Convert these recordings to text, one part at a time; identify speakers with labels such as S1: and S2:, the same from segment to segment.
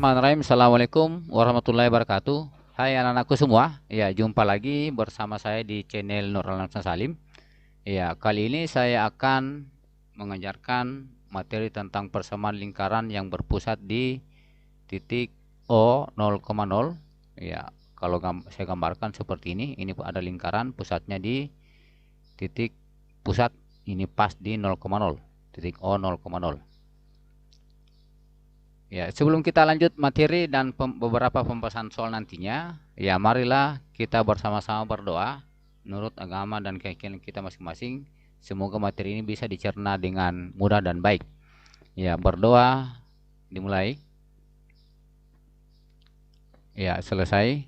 S1: Bismillahirrahmanirrahim. Assalamualaikum warahmatullahi wabarakatuh. Hai anak-anakku semua. Ya, jumpa lagi bersama saya di channel Nur Alam Salim. Ya, kali ini saya akan mengajarkan materi tentang persamaan lingkaran yang berpusat di titik O 0,0. Ya, kalau saya gambarkan seperti ini ada lingkaran pusatnya di titik pusat ini pas di 0,0, titik O 0,0. Ya, sebelum kita lanjut materi dan beberapa pembahasan soal nantinya, ya marilah kita bersama-sama berdoa menurut agama dan keyakinan kita masing-masing. Semoga materi ini bisa dicerna dengan mudah dan baik. Ya, berdoa dimulai. Ya, selesai.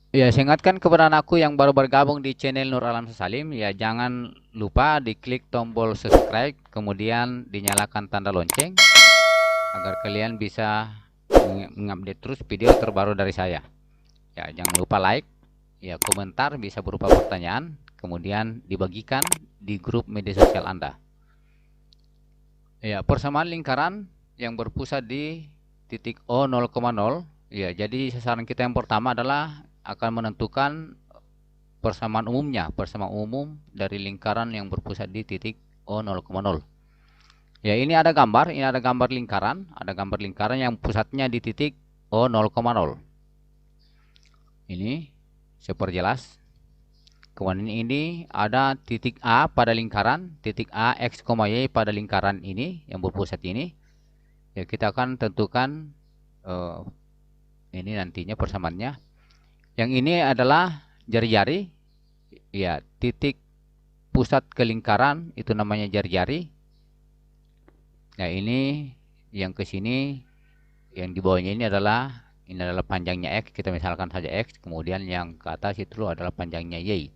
S1: Ya, saya ingatkan kepada anakku yang baru bergabung di channel Nur Alam Salim, ya jangan lupa diklik tombol subscribe, kemudian dinyalakan tanda lonceng agar kalian bisa mengupdate terus video terbaru dari saya. Ya, jangan lupa like, ya komentar bisa berupa pertanyaan, kemudian dibagikan di grup media sosial Anda. Ya, persamaan lingkaran yang berpusat di titik O 0,0. Ya, jadi sasaran kita yang pertama adalah akan menentukan persamaan umumnya, persamaan umum dari lingkaran yang berpusat di titik O 0,0. Ya, ini ada gambar lingkaran yang pusatnya di titik O 0,0. Ini saya perjelas. Kemudian ini ada titik A pada lingkaran, titik A X, Y pada lingkaran ini yang berpusat ini. Ya, kita akan tentukan ini nantinya persamaannya. Yang ini adalah jari-jari. Ya, titik pusat ke lingkaran itu namanya jari-jari. Nah, ini yang ke sini, yang di bawahnya ini adalah panjangnya X. Kita misalkan saja X, kemudian yang ke atas itu adalah panjangnya Y.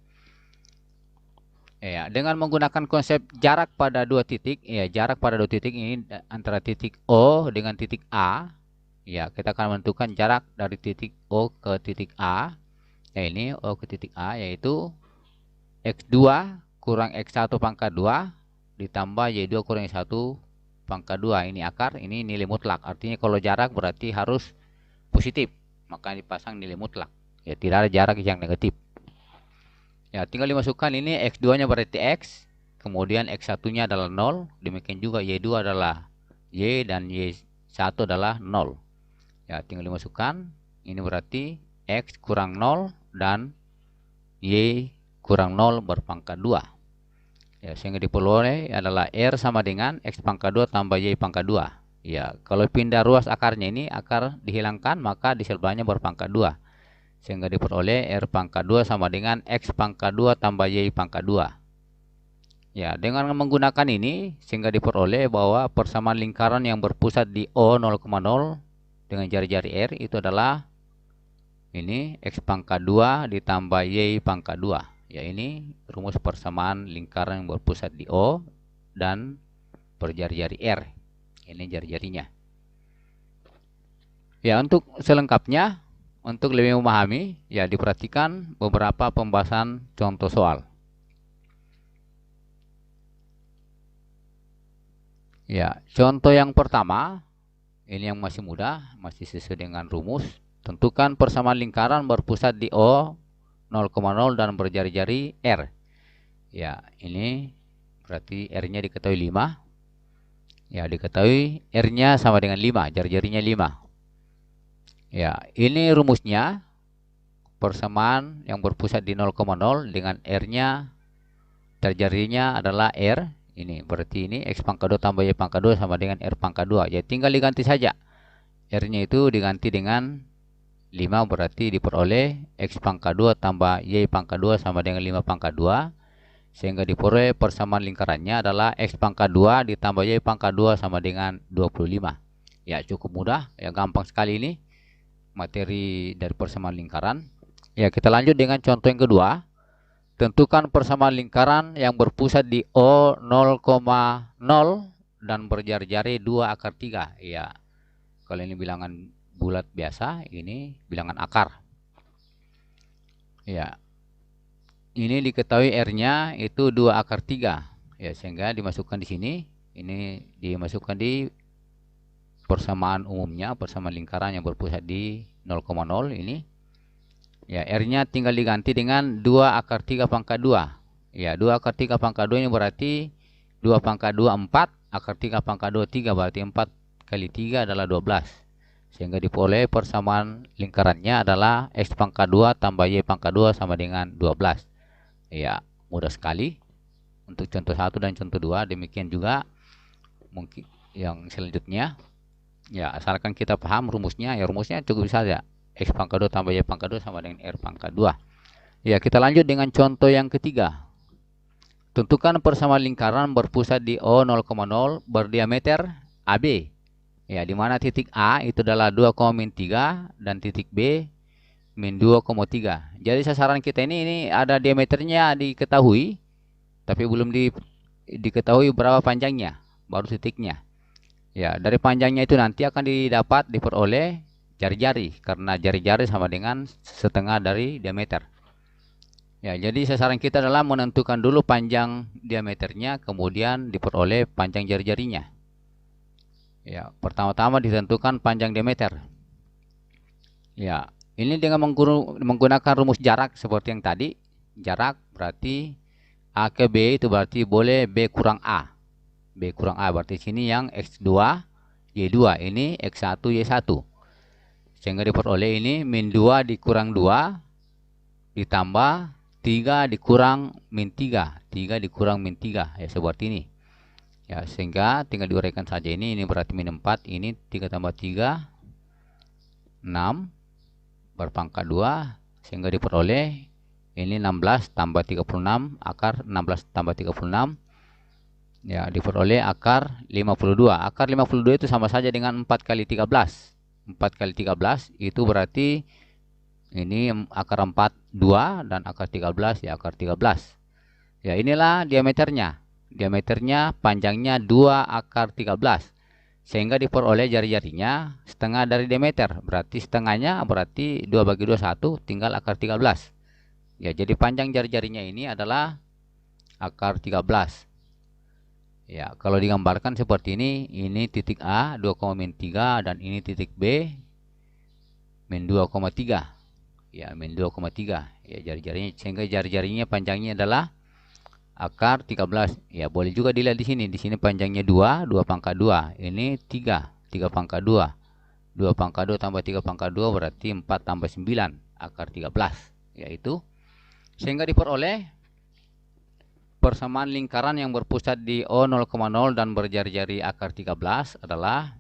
S1: Ya, dengan menggunakan konsep jarak pada dua titik, ya jarak pada dua titik ini antara titik O dengan titik A. Ya, kita akan menentukan jarak dari titik O ke titik A. Ya, ini O ke titik A yaitu X2 kurang X1 pangkat 2 ditambah Y2 kurang Y1 pangkat 2. Ini akar, ini nilai mutlak. Artinya kalau jarak berarti harus positif, maka dipasang nilai mutlak. Ya, tidak ada jarak yang negatif. Ya, tinggal dimasukkan ini X2 nya berarti X, kemudian X1 nya adalah 0, demikian juga Y2 adalah Y dan Y1 adalah 0. Ya, tinggal dimasukkan, ini berarti X kurang 0 dan Y kurang 0 berpangkat 2. Ya, sehingga diperoleh adalah R sama dengan X pangkat 2 tambah Y pangkat 2. Ya, kalau pindah ruas akarnya ini, akar dihilangkan, maka di sebelahnya berpangkat 2. Sehingga diperoleh R pangkat 2 sama dengan X pangkat 2 tambah Y pangkat 2. Ya, dengan menggunakan ini, sehingga diperoleh bahwa persamaan lingkaran yang berpusat di O 0,0 dengan jari-jari R itu adalah ini X pangkat 2 ditambah Y pangkat 2. Ya, ini rumus persamaan lingkaran yang berpusat di O dan berjari-jari R. Ini jari-jarinya. Ya, untuk selengkapnya, untuk lebih memahami, ya diperhatikan beberapa pembahasan contoh soal. Ya, contoh yang pertama, ini yang masih mudah, masih sesuai dengan rumus. Tentukan persamaan lingkaran berpusat di O 0,0 dan berjari-jari R. Ya, ini berarti R-nya diketahui 5. Ya, diketahui R-nya sama dengan 5, jari-jarinya 5. Ya, ini rumusnya. Persamaan yang berpusat di 0,0 dengan R-nya, jari-jarinya adalah R. Ini berarti ini X pangkat 2 tambah Y pangkat 2 sama dengan R pangkat 2. Ya, tinggal diganti saja. R-nya itu diganti dengan 5, berarti diperoleh X pangkat 2 tambah Y pangkat 2 sama dengan 5 pangkat 2. Sehingga diperoleh persamaan lingkarannya adalah X pangkat 2 ditambah Y pangkat 2 sama dengan 25. Ya, cukup mudah. Ya, gampang sekali ini materi dari persamaan lingkaran. Ya, kita lanjut dengan contoh yang kedua. Tentukan persamaan lingkaran yang berpusat di O 0,0 dan berjari-jari 2 akar 3. Ya, kalau ini bilangan bulat biasa, ini bilangan akar. Ya, ini diketahui R-nya itu 2 akar 3. Ya, sehingga dimasukkan di sini. Ini dimasukkan di persamaan umumnya, persamaan lingkaran yang berpusat di 0,0 ini. Ya, R-nya tinggal diganti dengan 2 akar 3 pangkat 2. Ya, 2 akar 3 pangkat 2 ini berarti 2 pangkat 2 4, akar 3 pangkat 2 3, berarti 4 kali 3 adalah 12. Sehingga diperoleh persamaan lingkarannya adalah X pangkat 2 tambah Y pangkat 2 sama dengan 12. Ya, mudah sekali untuk contoh 1 dan contoh 2. Demikian juga mungkin yang selanjutnya. Ya, asalkan kita paham rumusnya, ya rumusnya cukup saja. X pangkat 2 tambah Y pangkat 2 sama dengan R pangkat 2. Ya, kita lanjut dengan contoh yang ketiga. Tentukan persamaan lingkaran berpusat di O 0,0 berdiameter AB. Ya, di mana titik A itu adalah 2,3 dan titik B min 2,3. Jadi sasaran kita ini ada diameternya diketahui, tapi belum diketahui berapa panjangnya, baru titiknya. Ya, dari panjangnya itu nanti akan diperoleh jari-jari, karena jari-jari sama dengan setengah dari diameter. Ya, jadi sasaran kita adalah menentukan dulu panjang diameternya, kemudian diperoleh panjang jari-jarinya. Ya, pertama-tama ditentukan panjang diameter. Ya, ini dengan menggunakan rumus jarak seperti yang tadi. Jarak berarti A ke B itu berarti boleh B kurang A. B kurang A berarti sini yang X2, Y2, ini X1, Y1. Sehingga diperoleh ini min 2 dikurang 2 ditambah 3 dikurang min 3. 3 dikurang min 3, ya seperti ini. Ya, sehingga tinggal diuraikan saja ini berarti min 4, ini 3 tambah 3, 6 berpangkat 2, sehingga diperoleh ini 16 tambah 36, akar 16 tambah 36. Ya, diperoleh akar 52. Akar 52 itu sama saja dengan 4 kali 13. 4 kali 13 itu berarti ini akar 4 2 dan akar 13 ya akar 13. Ya, inilah diameternya. Diameternya panjangnya 2 akar 13. Sehingga diperoleh jari-jarinya setengah dari diameter. Berarti setengahnya berarti 2 bagi 2 1, tinggal akar 13. Ya, jadi panjang jari-jarinya ini adalah akar 13. Ya, kalau digambarkan seperti ini titik A 2,3 dan ini titik B min 2,3. Ya, min 2,3. Ya, jari-jarinya, sehingga jari-jarinya panjangnya adalah akar 13. Ya, boleh juga dilihat di sini. Di sini panjangnya 2, 2 pangkat 2. Ini 3, 3 pangkat 2. 2 pangkat 2 tambah 3 pangkat 2 berarti 4 tambah 9, akar 13. Yaitu sehingga diperoleh persamaan lingkaran yang berpusat di O 0,0 dan berjari-jari akar 13 adalah,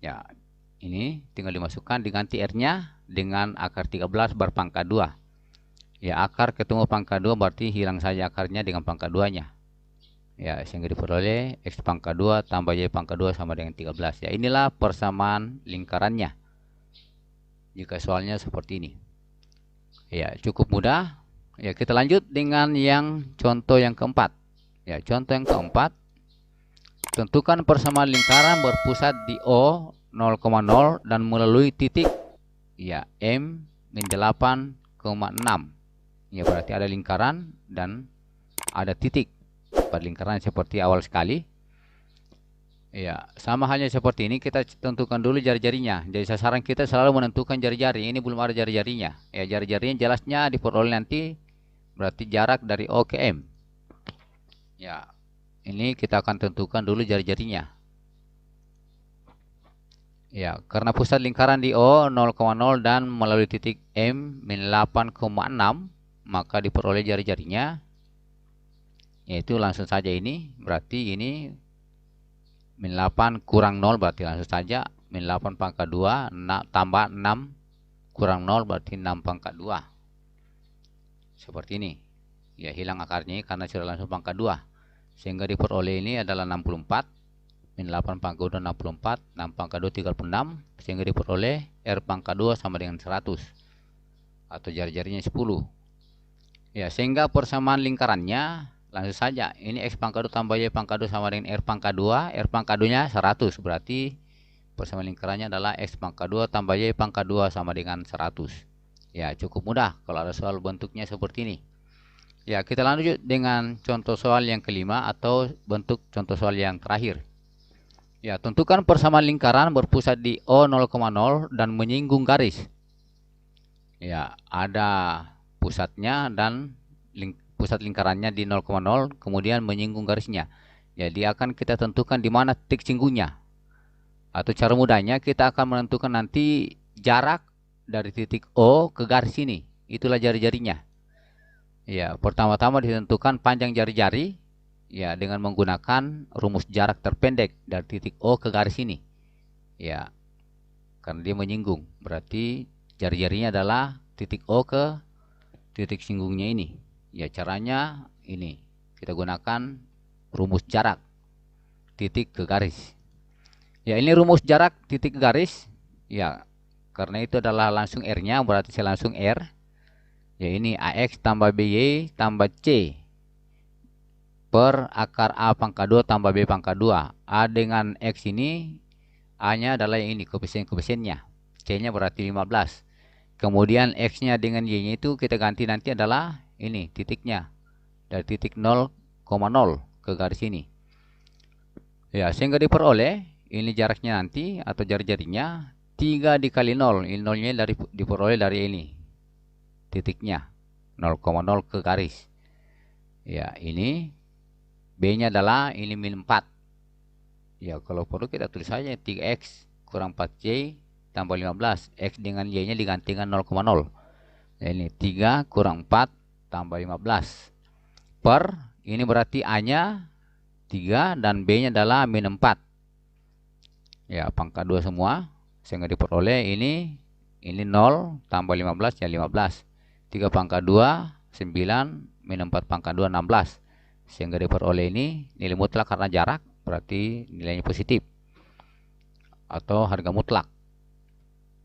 S1: ya ini tinggal dimasukkan, diganti R-nya dengan akar 13 berpangkat 2. Ya, akar ketemu pangkat 2 berarti hilang saja akarnya dengan pangkat 2-nya. Ya, sehingga diperoleh X pangkat 2 tambah Y pangkat 2 sama dengan 13. Ya, inilah persamaan lingkarannya. Jika soalnya seperti ini. Ya, cukup mudah. Ya, kita lanjut dengan yang contoh yang keempat. Ya, contoh yang keempat. Tentukan persamaan lingkaran berpusat di O 0,0 dan melalui titik ya M min 8,6. Ya, berarti ada lingkaran dan ada titik pada lingkaran seperti awal sekali. Ya, sama halnya seperti ini, kita tentukan dulu jari-jarinya. Jadi sasaran kita selalu menentukan jari-jari. Ini belum ada jari-jarinya. Ya, jari-jarinya jelasnya diperoleh nanti berarti jarak dari O ke M. Ya, ini kita akan tentukan dulu jari-jarinya. Ya, karena pusat lingkaran di O 0,0 dan melalui titik M min 8,6, maka diperoleh jari-jarinya. Yaitu langsung saja ini, berarti ini min 8 kurang 0, berarti langsung saja min 8 pangkat 2 tambah 6 kurang 0 berarti 6 pangkat 2. Seperti ini. Ya, hilang akarnya karena sudah langsung pangkat 2. Sehingga diperoleh ini adalah 64. Min 8 pangkat 2 64, 6 pangkat 2 36. Sehingga diperoleh R pangkat 2 sama dengan 100. Atau jari-jarinya 10. Ya, sehingga persamaan lingkarannya langsung saja. Ini X pangkat 2 tambah Y pangkat 2 sama dengan R pangkat 2. R pangkat 2-nya 100. Berarti persamaan lingkarannya adalah X pangkat 2 tambah Y pangkat 2 sama dengan 100. Ya, cukup mudah kalau ada soal bentuknya seperti ini. Ya, kita lanjut dengan contoh soal yang kelima atau bentuk contoh soal yang terakhir. Ya, tentukan persamaan lingkaran berpusat di O 0,0 dan menyinggung garis. Ya, ada pusatnya dan pusat lingkarannya di 0,0, kemudian menyinggung garisnya. Jadi akan kita tentukan di mana titik singgungnya. Atau cara mudahnya kita akan menentukan nanti jarak dari titik O ke garis ini. Itulah jari-jarinya. Ya, pertama-tama ditentukan panjang jari-jari ya dengan menggunakan rumus jarak terpendek dari titik O ke garis ini. Ya, karena dia menyinggung, berarti jari-jarinya adalah titik O ke titik singgungnya ini. Ya, caranya ini. Kita gunakan rumus jarak titik ke garis. Ya, ini rumus jarak titik ke garis. Ya, karena itu adalah langsung R-nya, berarti saya langsung R. Ya, ini AX tambah BY tambah C per akar A pangkat 2 tambah B pangkat 2. A dengan X ini, A-nya adalah yang ini, koefisien-koefisiennya. C-nya berarti 15. Kemudian X-nya dengan Y-nya itu kita ganti nanti adalah ini, titiknya. Dari titik 0,0 ke garis ini. Ya, sehingga diperoleh, ini jaraknya nanti, atau jari-jarinya, 3 dikali 0. Ini 0-nya diperoleh dari ini. Titiknya 0,0 ke garis. Ya, ini B-nya adalah ini min 4. Ya, kalau perlu kita tulis saja 3X kurang 4Y tambah 15. X dengan Y-nya diganti dengan 0,0. Ya, ini 3 kurang 4 tambah 15. Per, ini berarti A-nya 3 dan B-nya adalah min 4. Ya, pangkat 2 semua. Sehingga diperoleh ini 0 tambah 15 ya 15. 3 pangkat 2 9 min 4 pangkat 2 16. Sehingga diperoleh ini nilai mutlak karena jarak, berarti nilainya positif atau harga mutlak.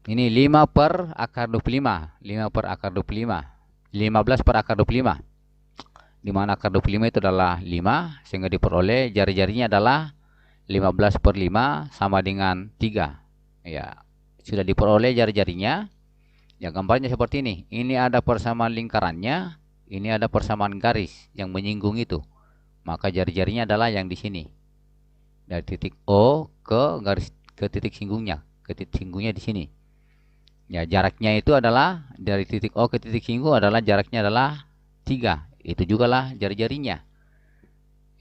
S1: Ini 5 per akar 25. 5 per akar 25. 15 per akar 25. Di mana akar 25 itu adalah 5, sehingga diperoleh jari-jarinya adalah 15 per 5 sama dengan 3. Ya, sudah diperoleh jari-jarinya. Ya, gambarnya seperti ini. Ini ada persamaan lingkarannya, ini ada persamaan garis yang menyinggung itu. Maka jari-jarinya adalah yang di sini. Dari titik O ke garis ke titik singgungnya, di sini. Ya, jaraknya itu adalah dari titik O ke titik singgung adalah jaraknya adalah 3. Itu juga lah jari-jarinya.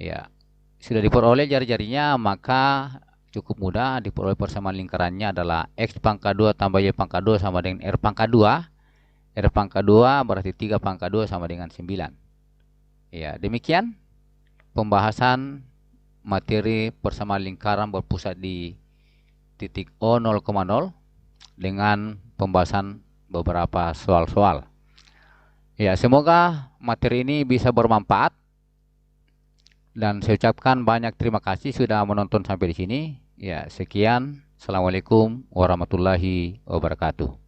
S1: Ya, sudah diperoleh jari-jarinya, maka cukup mudah diperoleh persamaan lingkarannya adalah X pangkat 2 tambah Y pangkat 2 sama dengan R pangkat 2. R pangkat 2 berarti 3 pangkat 2 sama dengan 9. Ya, demikian pembahasan materi persamaan lingkaran berpusat di titik O 0,0 dengan pembahasan beberapa soal-soal. Ya, semoga materi ini bisa bermanfaat. Dan saya ucapkan banyak terima kasih sudah menonton sampai di sini. Ya, sekian. Assalamualaikum warahmatullahi wabarakatuh.